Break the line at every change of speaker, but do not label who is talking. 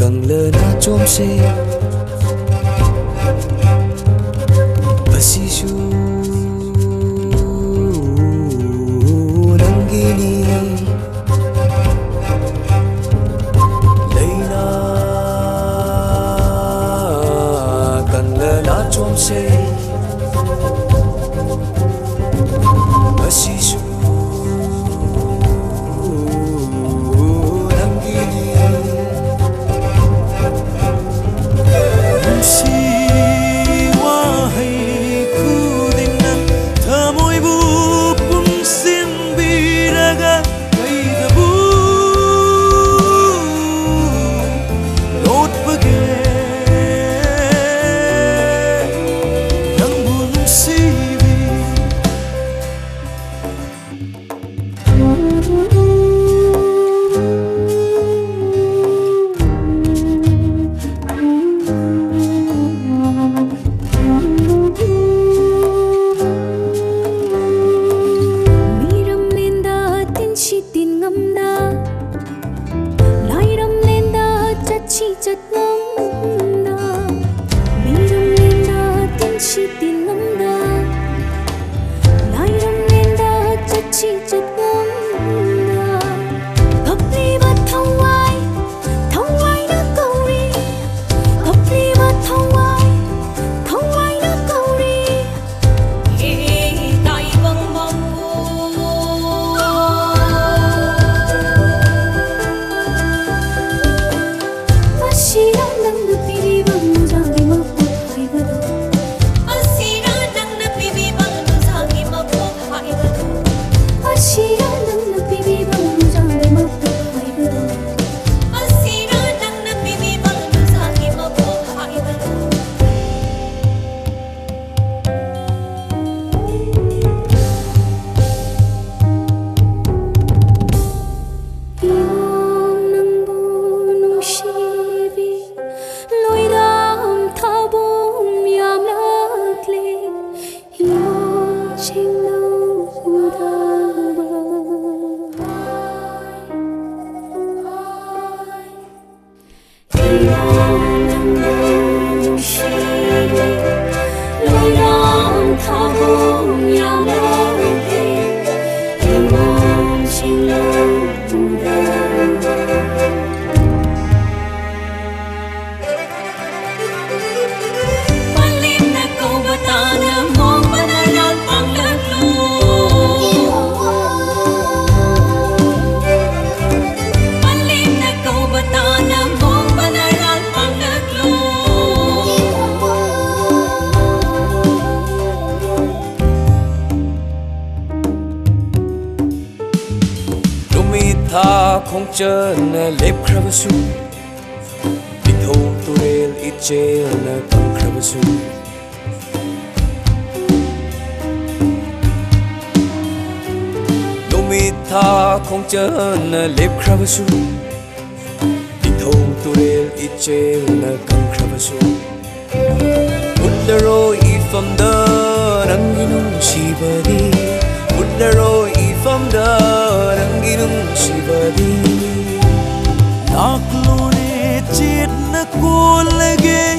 càng lơ na chôm xe asisu nangini leina càng lơ na chôm xe asisu không chờ nè lép khrabasu đi thâu turel ichel nè tam khrabasu Lomita không chờ nè lép khrabasu đi thâu turel ichel nè tam khrabasu Ullaro ifam da ranginung shibadi Ullaro ifam da ranginung shibadi
Naklone chết na cô lege